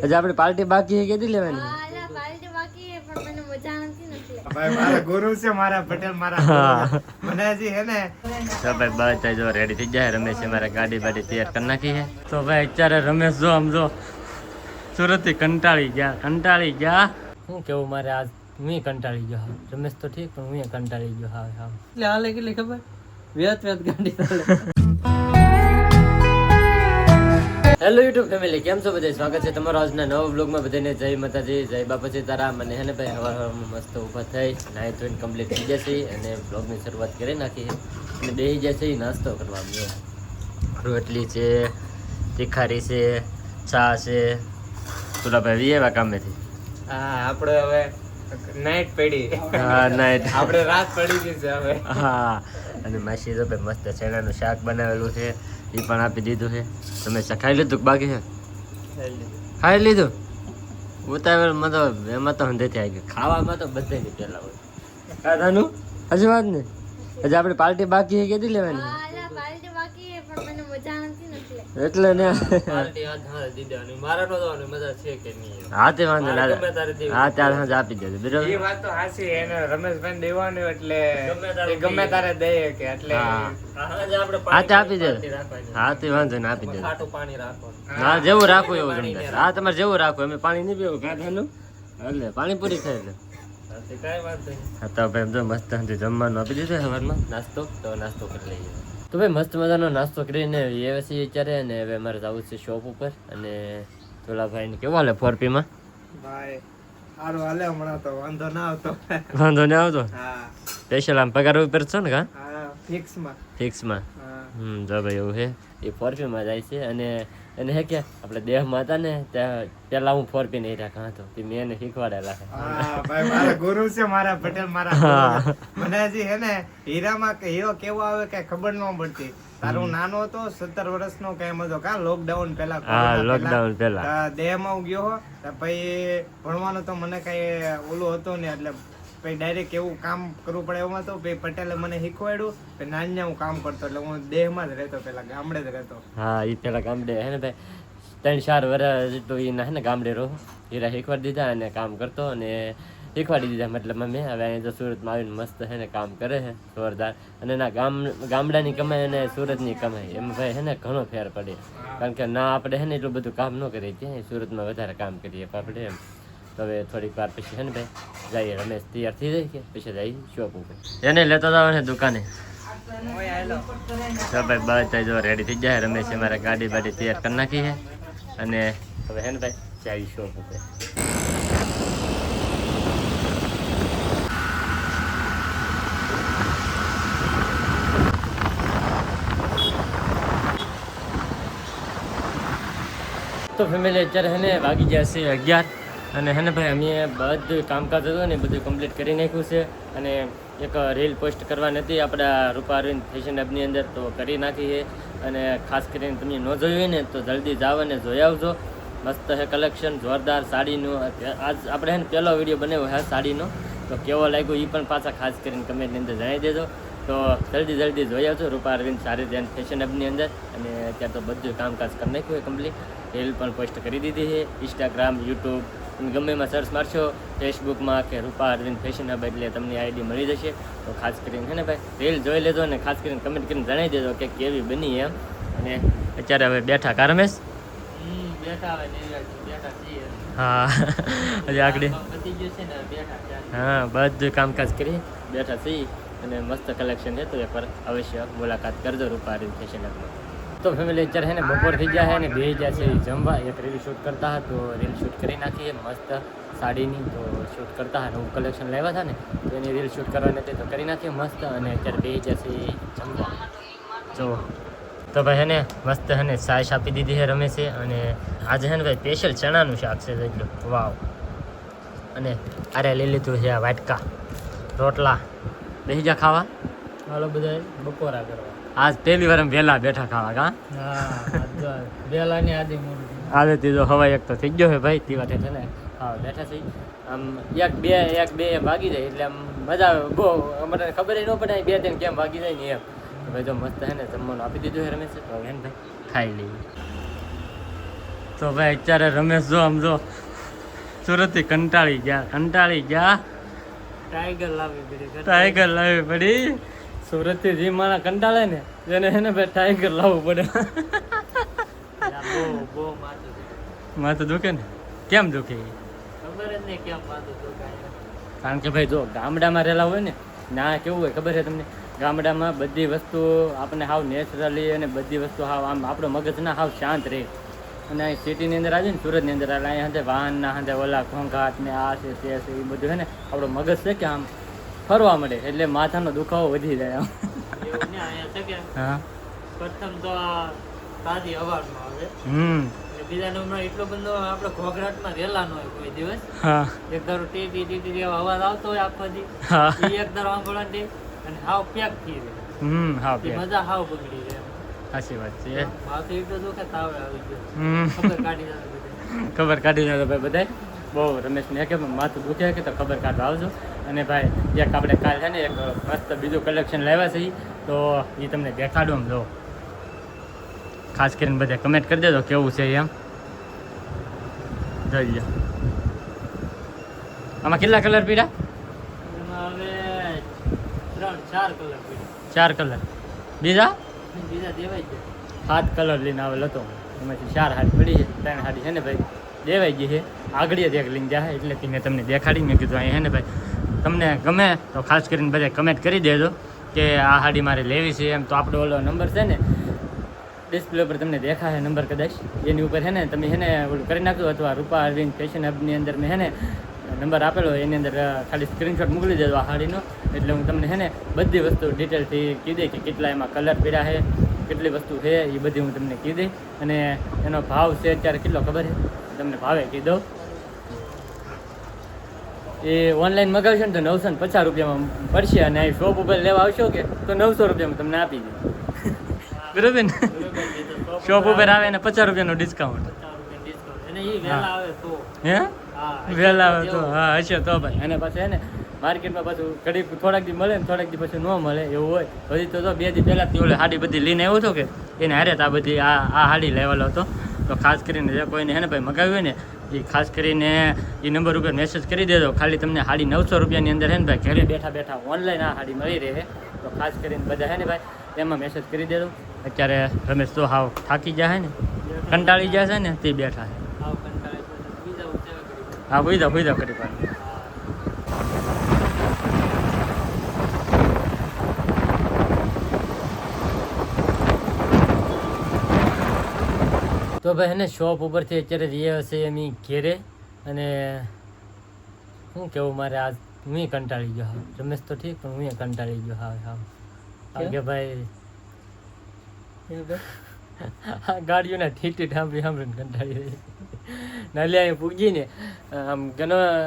આજે આપણે પાર્ટી બાકી છે કેદી લેવાની? પાર્ટી બાકી છે પણ મને મજા નથી એટલે ભાઈ મારા ગુરુ છે મારા પટેલ મારા મને હજી હે ને તો ભાઈ બધા જો રેડી થઈ જાય. રમેશ મારે ગાડી બાડી તૈયાર કરી નાખી છે. તો ભાઈ અત્યારે રમેશ જો આમ જો સુરત થી કંટાળી ગયા. શું કેવું મારે આજ હું કંટાળી ગયો. રમેશ તો ઠીક પણ હું કંટાળી ગયો. હા એટલે હાલે કેટલી ખબર વેત ગાડી ચાલે. હેલો યુટ્યુબ ફેમિલી, કેમ છો બધા? સ્વાગત છે તમારો આજના નવા બ્લોગમાં. બધાને જય માતાજી, જય બાપા સીતારામ. અને હે ને ભાઈ હવારમાં મસ્ત ઊભા થઈ નાહી ધોઈને કમ્પ્લીટ થઈ જશે અને બ્લોગની શરૂઆત કરી નાખી અને બેસી જશે નાસ્તો કરવા. રોટલી છે, તીખારી છે, ચા છે. પેલા ભાઈ એવા કામેથી હા આપણે હવે નાઈટ પડી. હા નાઈટ આપણે રાત પડી ગઈ છે હવે. હા અને માસી તો ભાઈ મસ્ત ચણાનું શાક બનાવેલું છે એ પણ આપી દીધું છે. તમે ખાઈ લીધું બાકી છે? ખાઈ લીધું. ઉતાવળમાં તો એમાં તો હંધેથી આવી ગયું. ખાવામાં તો બધાની પહેલા હોય. ખાધાનું હજી વાત ને હજી આપણે પાર્ટી બાકી છે કેદી લેવાની? પાર્ટી બાકી છે પણ મને મજા નથી એટલે ને પાર્ટી આજ હાલ દીધા મારા નો જવાની મજા છે કે નહીં? હા તે વાંધો ના. હા ત્યારે સાંજે આપી દેજો બરાબર. એ વાત તો હાચી. એને રમેશભાઈ દેવાનું એટલે એ ગમે તારે દે કે એટલે હા તે આપી દેજો. હા તે વાંધો ને આપી દેજો. ખાટું પાણી રાખવાનું. હા જેવું રાખવું એવું જમતા. હા તમારે જેવું રાખવું. અમે પાણી નહીં પીવું કાઢવાનું એટલે પાણીપુરી ખાય એટલે કઈ વાત નહીં. હા તો ભાઈ જો મસ્ત જમવાનું આપી દીધું સવારમાં નાસ્તો. તો નાસ્તો કરી લઈએ. તો ભાઈ મસ્ત મજાનો નાસ્તો કરીને એ વિચારે ને હવે અમારે જવું છે શોપ ઉપર. અને ચોલા ભાઈ ને કેવું હાલે 4P માં? ભાઈ સારું હાલે હમણાં તો વાંધો ના આવતો. વાંધો નહીં આવતો. હા સ્પેશિયલ આમ પગાર ઉપર છો ને? હા ફિક્સમાં. ફિક્સમાં. હા જો ભાઈ એવું છે. એ 4P માં જાય છે. અને એને હે કે આપણે દેહમાં હતા ને ત્યાં પેલા હું 4P નહીં રાખા હતો તે મેં એને શીખવાડેલા છે. હા ભાઈ મારા ગુરુ છે મારા પટેલ મારા. મને હજી હે ને હીરામાં હીરો કેવો આવે કઈ ખબર ન પડતી. તારું નાનો હતો 17 વર્ષનો કેમ હતો કા લોકડાઉન પહેલા? હા લોકડાઉન પહેલા દેહમાં હું ગયો પછી ભણવાનું તો મને કઈ ઓલું હતું ને એટલે પછી ડાયરેક્ટ એવું કામ કરવું પડે એવું હતું. પછી પટેલે મને શીખવાડ્યું. પછી નાના હું કામ કરતો એટલે હું દેહમાં જ રહેતો, પેલા ગામડે જ રહેતો. હા એ પેલા ગામડે હે ને ભાઈ 3-4 વર્ષ જેટલું એ હે ને ગામડે રહો. હીરા શીખવાડી દીધા અને કામ કરતો અને શીખવાડી દીધા મતલબ મેં. હવે અહીં તો સુરતમાં આવીને મસ્ત હે ને કામ કરે છે જોરદાર. અને ના ગામડાની કમાઈ અને સુરતની કમાઈ એમ ભાઈ હે ને ઘણો ફેર પડે. કારણ કે ના આપણે હે ને એટલું બધું કામ ન કરીએ ત્યાં સુરતમાં વધારે કામ કરીએ આપણે એમ. તો હવે થોડીક વાર પછી હે ને ભાઈ જઈએ. રમેશ તૈયાર થઈ જાય કે પછી જઈએ શોપ ઉપર. એને લેતો જાવ ને દુકાને. તો ભાઈ બધા જો રેડી થઈ જાય. રમેશ મારે ગાડી બાડી તૈયાર કરી નાખી છે. અને હવે હે ને ભાઈ જઈએ શોપ ઉપર. તો ફેમિલી અત્યારે હે ને વાગી ગયા છે 11. અને હે ને ભાઈ અમે બધું કામકાજ હતું ને બધું કમ્પ્લીટ કરી નાખ્યું છે. અને એક રીલ પોસ્ટ કરવાની હતી આપણા રૂપા અરવિંદ ફેશન હબની અંદર, તો કરી નાખી છે. અને ખાસ કરીને તમે ન જોયું હોય ને તો જલ્દી જાઓ અને જોઈ આવજો. મસ્ત છે કલેક્શન જોરદાર સાડીનું. આજ આપણે હે ને પહેલો વિડીયો બનાવ્યો છે સાડીનો, તો કેવો લાગ્યો એ પણ પાછા ખાસ કરીને કમેન્ટની અંદર જણાવી દેજો. તો જલ્દી જોઈ આવજો રૂપા અરવિંદ સાડી એન્ડ ફેશન હબની અંદર. અને અત્યારે તો બધું કામકાજ કરી નાખ્યું હોય કમ્પ્લીટ. રીલ પણ પોસ્ટ કરી દીધી છે. ઇન્સ્ટાગ્રામ, યુટ્યુબ ગમે એમાં સર્ચ મારશો, ફેસબુકમાં કે રૂપા અરવિંદ ફેશન હબ એટલે તમને આઈડી મળી જશે. તો ખાસ કરીને હે ને ભાઈ રીલ જોઈ લેજો અને ખાસ કરીને કમેન્ટ કરીને જણાવી દેજો કે કેવી બની એમ. અને અત્યારે હવે બેઠા કા રમેશ? હા હજી આગળ હા બધું કામકાજ કરી બેઠા છીએ. અને મસ્ત કલેક્શન છે તો એકવાર અવશ્ય મુલાકાત કરજો રૂપા અરવિંદ ફેશન હબમાં. તો ફેમિલી અત્યારે હે ને બપોર થઈ ગયા છે ને બે ગયા છે જમવા. એક રીલ શૂટ કરતા હતા તો રીલ શૂટ કરી નાખીએ મસ્ત સાડીની. તો શૂટ કરતા હતા નવું કલેક્શન લાવ્યા હતા ને તો એની રીલ શૂટ કરવાની હતી તો કરી નાખીએ મસ્ત. અને અત્યારે બે ગયા છે જમવા. જો તો ભાઈ હે ને મસ્ત હે ને સાઈશ આપી દીધી છે રમેશે. અને આજે હે ને ભાઈ સ્પેશિયલ ચણાનું શાક છે એટલું વાવ. અને અરે લઈ લીધું છે આ વાટકા રોટલા. બેસી જા ખાવા. હાલો બધા બપોરા કરવા. આજ પહેલી વાર વહેલા બેઠા ખાવા કા? વેલા ની આદિ આજે ત્રીજો હવાઈ એક તો થઈ ગયો છે ભાઈ. તી વાટે છે ને હા બેઠા છે આમ એક બે ભાગી જાય એટલે આમ મજા આવે બહુ. મને ખબર ન પડે 2-3 કેમ ભાગી જાય ને એમ. ભાઈ તો મસ્ત હે ને જમવાનું આપી દીધું છે રમેશ. તો હે ને ભાઈ ખાઈ લઈએ. તો ભાઈ અત્યારે રમેશ જો આમ જો સુરતથી કંટાળી ગયા ટાઈગર લાવી પડી સુરતથી જે મારા કંટાળે ને એને હે ને ભાઈ ટાઈગર લાવવું પડે માથું દુખે ને કેમ દુખે કારણ કે ભાઈ જો ગામડામાં રહેલા હોય ને ના કેવું હોય ખબર છે તમને ગામડામાં બધી વસ્તુ આપણને હાવ નેચરલી અને બધી વસ્તુ હાવ આમ આપણો મગજ ના હાવ શાંત રહે અને અહીં સિટીની અંદર આવે ને સુરતની અંદર આવે અહીંયા હાથે વાહનના હાથે ઓલા ઘોંઘાટ ને આ છે તે છે એ બધું છે ને આપણો મગજ છે કે આમ ફરવા મળે એટલે માથાનો દુખાવો વધી જાય આમ હા પ્રથમ તો આ તાજી હવામાં આવે બીજા નંબર એટલો બધો આપણે ઘોઘરાટમાં રહેલા ન હોય કોઈ દિવસ હા એક ધારો ટી એવો અવાજ આવતો હોય આખો દી હા એક ધારો સાંભળવાની અને હાવ પેક થઈ જાય હા એ મજા હાવ બગડી જાય સાચી વાત છે માથું એટલું દુખે તાવ આવી ગયો ખબર કાઢી જાય બધે ખબર કાઢી જાય ભાઈ બધાય બહુ રમેશને કે માથું દુખે કે તો ખબર કાઢવા આવજો અને ભાઈ એક આપણે કાલ છે ને એક મસ્ત બીજું કલેક્શન લાવ્યા છે તો એ તમને દેખાડું આમ જો ખાસ કરીને બધા કમેન્ટ કરી દેજો કેવું છે એમ જોઈ લો આમાં કેટલા કલર પીડા એમાં હવે 3-4 કલર પડ્યા 4 કલર બીજા બીજા દેવાય છે 7 કલર લઈને આવેલ હતો એમાંથી 4 હાડી પડી છે 3 હાડી છે ને ભાઈ દેવાઈ ગઈ છે આગળ જ એક લઈને જાય એટલે મેં તમને દેખાડી મેં કીધું અહીં છે ને ભાઈ તમને ગમે તો ખાસ કરીને બધા કમેન્ટ કરી દેજો કે આ હાડી મારે લેવી છે એમ તો આપણો ઓલો નંબર છે ને ડિસ્પ્લે ઉપર તમને દેખાશે નંબર કદાચ એની ઉપર છે ને તમે છે ને ઓલું કરી નાખજો અથવા રૂપા અરવિંદ ફેશન હબની અંદર મેં છે ને નંબર આપેલો હોય એની અંદર ખાલી સ્ક્રીનશોટ મોકલી દેજો આ હાડીનો એટલે હું તમને છે ને બધી વસ્તુ ડિટેલથી કીધે કે કેટલા એમાં કલર પીડા છે કેટલી વસ્તુ છે એ બધી હું તમને કીધી અને એનો ભાવ છે અત્યારે કેટલો ખબર છે તમને ભાવે કીધો એ ઓનલાઈન મગાવશો ને તો 950 રૂપિયામાં પડશે અને અહીં શોપ ઉપર લેવા આવશો કે તો 900 રૂપિયામાં તમને આપી દે બરોબર ને શોપ ઉપર આવે ને 50 રૂપિયાનું ડિસ્કાઉન્ટ અને એ વહેલા આવે તો હે હા વહેલા આવે તો હા હશે તો ભાઈ અને પાછું હે ને માર્કેટમાં પાછું ઘડી થોડાક દી મળે ને થોડાક દી પછી ન મળે એવું હોય હજી તો 2 દી પહેલાંથી ઓલે હાડી બધી લઈને આવ્યો હતો કે એને હારે આ બધી આ હાડી લેવાલો હતો તો ખાસ કરીને જે કોઈને હે ને ભાઈ મગાવ્યું હોય ને એ ખાસ કરીને એ નંબર ઉપર મેસેજ કરી દેજો ખાલી તમને હાડી 900 રૂપિયાની અંદર હે ને ભાઈ ઘરે બેઠા બેઠા ઓનલાઈન આ હાડી મળી રહે તો ખાસ કરીને બધા હે ને ભાઈ એમાં મેસેજ કરી દેજો અત્યારે રમેશ તો હાવ થાકી જાય ને કંટાળી જાય છે ને તે બેઠા છે આવ કંટાળે બીજા ઉતેવા કરી હા ભૂઈ દો કરી પાડો તો ભાઈ એને શોપ ઉપરથી અત્યારે રહ્યા હશે એમ ઘેરે અને શું કેવું મારે આજ હું કંટાળી ગયો હા રમેશ તો ઠીક પણ હું કંટાળી ગયો હા કે ભાઈ ગાડીઓના ઠીટી સાંભળીને કંટાળી રહી નાલી અહીં પૂગીને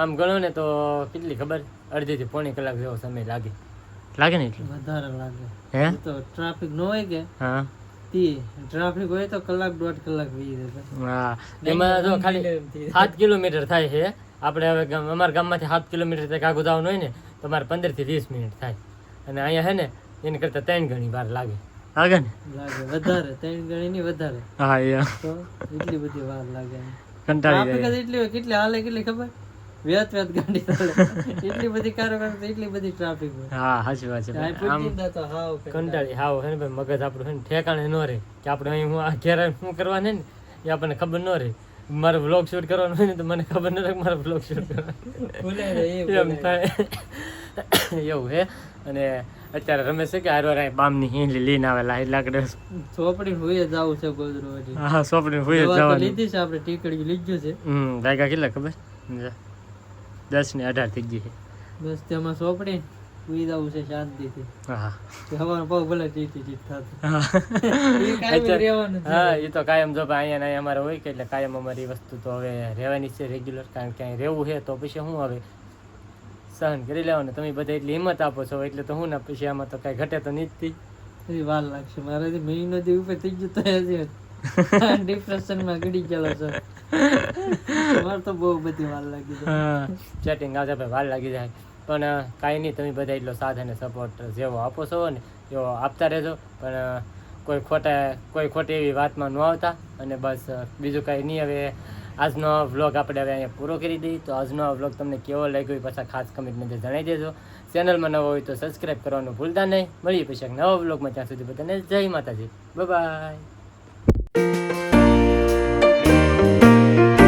આમ ગણો ને તો કેટલી ખબર અડધીથી પોણી કલાક જેવો સમય લાગે ને એટલું વધારે લાગે હે તો ટ્રાફિક ન હોય કે હા ટ્રાફિક હોય તો 1-1.5 કલાક વી જશે હા એમાં જો ખાલી 7 કિલોમીટર થાય છે આપણે હવે અમારા ગામમાંથી 7 કિલોમીટર તક આગળ જવાનું હોય ને તો મારે 15 થી 20 મિનિટ થાય અને અહીંયા હે ને એની કરતાં 3 ગણી વાર લાગે ને વધારે 3 ગણી ની વધારે હા તો એટલી બધી વાર લાગે કંટાળી ટ્રાફિક જ એટલી હોય કેટલી હાલે કેટલી ખબર વેત ગાડી ચાલે એટલી બધી કારો તો એટલી બધી ટ્રાફિક હોય હા સાચી વાત છે આ પૂછીને તો હાવ કંટાળી હાવ હે ને ભાઈ મગજ આપણું હે ને ઠેકાણે ન રહે કે આપણે અહીં હું આ ઘેર શું કરવાનું ને એ આપણને ખબર ન રહે મારે વ્લોગ શૂટ કરવાનું હોય ને તો મને ખબર ન રહે કે મારે વ્લોગ શૂટ કરવાનું એમ થાય એવું હે અને અત્યારે રમેશ છે કે હારવાર બામની હિંડલી લઈને આવેલા એટલે આગળ ચોપડી હોય જવું છે ગોદરો હજી હા સોપડી હોય જવાનું લીધી છે આપણે ટીકડી લીધું છે વાગ્યા કેટલા ખબર 10 ને 18 થઈ ગઈ છે બસ તેમાં સોપડી સુઈ જવું છે શાંતિથી હા હવાનું પગ ભલે ચીટ થતું હા એ તો કાયમ જો ભાઈ અહીંયા ને અમારે હોય કે એટલે કાયમ અમારી વસ્તુ તો હવે રહેવાની છે રેગ્યુલર કારણ કે અહીં રહેવું છે તો પછી શું હવે સહન કરી લેવાનું તમે બધા એટલી હિંમત આપો છો એટલે તો હું ના પછી આમાં તો કાંઈ ઘટે તો નથી વાર લાગશે મારે મહિનો દી ઉપર થઈ ગયું તો હજી ડિપ્રેશનમાં ગડી ગયેલો છે મારે તો બહુ બધી વાર લાગી જાય ચેટિંગ આવશે ભાઈ વાર લાગી જાય પણ કાંઈ નહીં તમે બધા એટલો સાથ અને સપોર્ટ જેવો આપો છો ને એવો આપતા રહેજો પણ કોઈ ખોટી એવી વાતમાં ન આવતા. અને બસ બીજું કાંઈ નહીં. હવે આજનો વ્લોગ આપણે હવે અહીંયા પૂરો કરી દઈએ. તો આજનો વ્લોગ તમને કેવો લાગ્યો એ પાછા ખાસ કમેન્ટની અંદર જણાવી દેજો. ચેનલમાં નવો હોય તો સબસ્ક્રાઈબ કરવાનું ભૂલતા નહીં. મળીએ પછી એક નવા વ્લોગમાં. ત્યાં સુધી બધાને જય માતાજી. બાય.